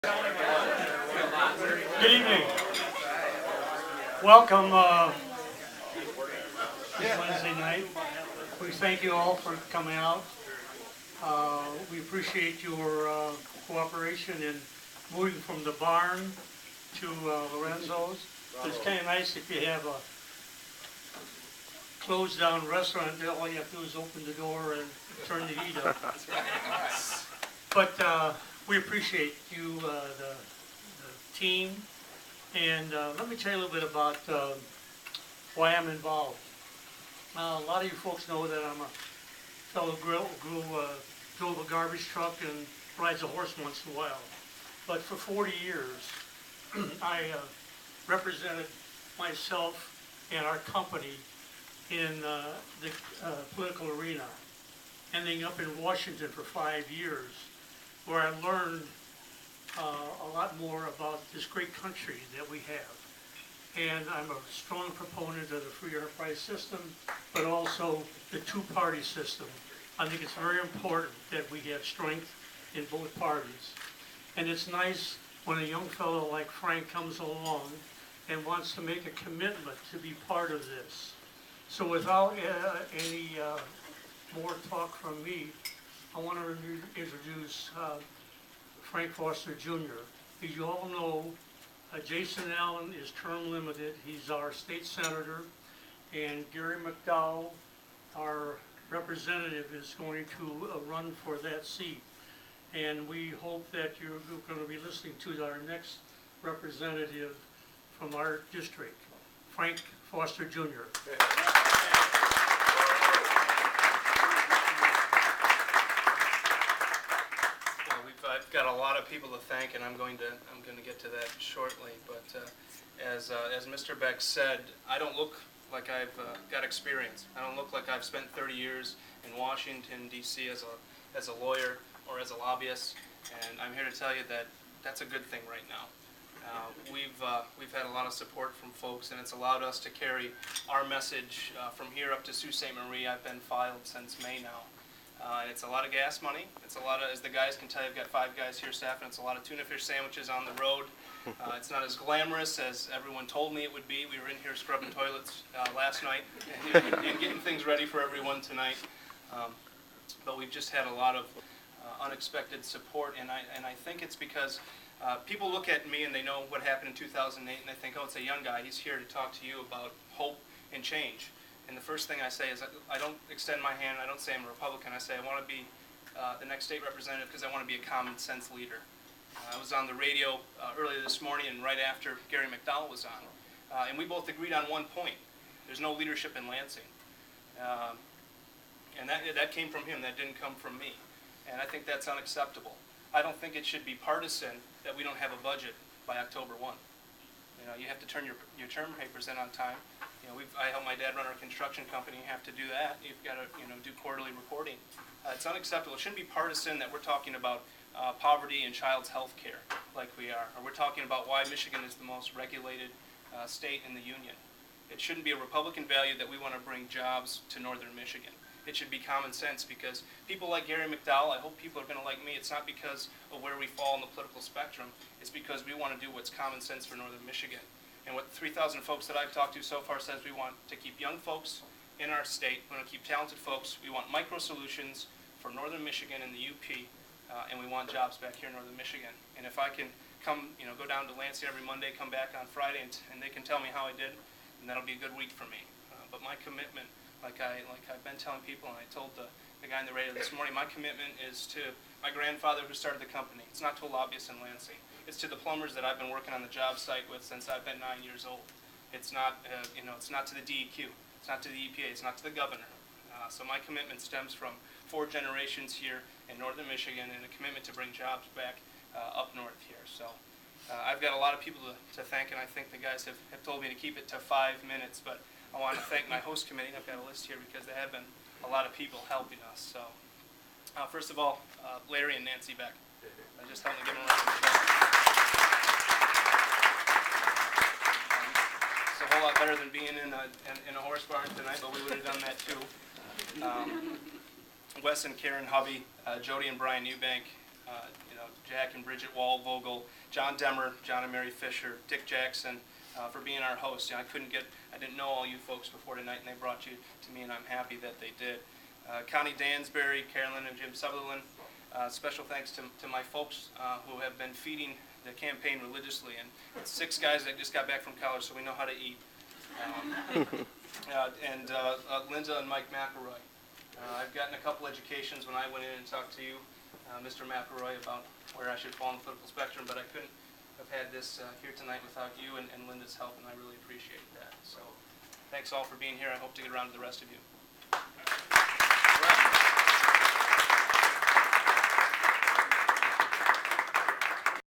Good evening. Welcome this Wednesday night. We thank you all for coming out. We appreciate your cooperation in moving from the barn to Lorenzo's. It's kind of nice if you have a closed down restaurant, all you have to do is open the door and turn the heat up. But we appreciate you, the team. And let me tell you a little bit about why I'm involved. A lot of you folks know that I'm a fellow drove a garbage truck and rides a horse once in a while. But for 40 years, I represented myself and our company in the political arena, ending up in Washington for 5 years, where I learned a lot more about this great country that we have. And I'm a strong proponent of the free enterprise system, but also the two-party system. I think it's very important that we have strength in both parties. And it's nice when a young fellow like Frank comes along and wants to make a commitment to be part of this. So without any more talk from me, I want to introduce Frank Foster Jr. As you all know, Jason Allen is term limited. He's our state senator, and Gary McDowell, our representative, is going to run for that seat. And we hope that you're going to be listening to our next representative from our district, Frank Foster Jr. I've got a lot of people to thank, and I'm going to get to that shortly. But as Mr. Beck said, I don't look like I've got experience. I don't look like I've spent 30 years in Washington D.C. as a lawyer or as a lobbyist, and I'm here to tell you that that's a good thing right now. We've had a lot of support from folks, and it's allowed us to carry our message from here up to Sault Ste. Marie. I've been filed since May now. And it's a lot of gas money. It's a lot of, as the guys can tell you, I've got 5 guys here staffing. It's a lot of tuna fish sandwiches on the road. It's not as glamorous as everyone told me it would be. We were in here scrubbing toilets last night and getting things ready for everyone tonight. But we've just had a lot of unexpected support, and I think it's because people look at me and they know what happened in 2008, and they think, oh, it's a young guy. He's here to talk to you about hope and change. And the first thing I say is I don't extend my hand. I don't say I'm a Republican. I say I want to be the next state representative because I want to be a common sense leader. I was on the radio earlier this morning and right after Gary McDowell was on. And we both agreed on one point. There's no leadership in Lansing. And that came from him. That didn't come from me. And I think that's unacceptable. I don't think it should be partisan that we don't have a budget by October 1. You know, you have to turn your term papers in on time. You know, I help my dad run our construction company. You have to do that. You've got to, do quarterly reporting. It's unacceptable. It shouldn't be partisan that we're talking about poverty and child's health care like we are. Or we're talking about why Michigan is the most regulated state in the union. It shouldn't be a Republican value that we want to bring jobs to northern Michigan. It should be common sense because people like Gary McDowell, I hope people are going to like me. It's not because of where we fall in the political spectrum. It's because we want to do what's common sense for northern Michigan. And what 3,000 folks that I've talked to so far says, we want to keep young folks in our state. We want to keep talented folks. We want micro solutions for northern Michigan and the UP, and we want jobs back here in northern Michigan. And if I can come, go down to Lansing every Monday, come back on Friday, and they can tell me how I did, then that'll be a good week for me. But my commitment, like I've been telling people, and I told the guy on the radio this morning, my commitment is to my grandfather who started the company. It's not to a lobbyist in Lansing. It's to the plumbers that I've been working on the job site with since I've been 9 years old. It's not, it's not to the DEQ. It's not to the EPA. It's not to the governor. So my commitment stems from 4 generations here in northern Michigan and a commitment to bring jobs back up north here. So I've got a lot of people to thank, and I think the guys have told me to keep it to 5 minutes. But I want to thank my host committee. I've got a list here because there have been a lot of people helping us. So first of all, Larry and Nancy Beck. Just help me give them a round of applause. It's a whole lot better than being in a horse barn tonight, but we would have done that too. Wes and Karen Hovey, Jody and Brian Eubank, Jack and Bridget Wallvogel, John Demmer, John and Mary Fisher, Dick Jackson, for being our hosts. You know, I didn't know all you folks before tonight, and they brought you to me, and I'm happy that they did. Connie Dansbury, Carolyn and Jim Sutherland, special thanks to my folks who have been feeding the campaign religiously, and it's 6 guys that just got back from college, so we know how to eat. Linda and Mike McElroy. I've gotten a couple educations when I went in and talked to you, Mr. McElroy, about where I should fall on the political spectrum, but I couldn't have had this here tonight without you and Linda's help, and I really appreciate that. So thanks all for being here. I hope to get around to the rest of you.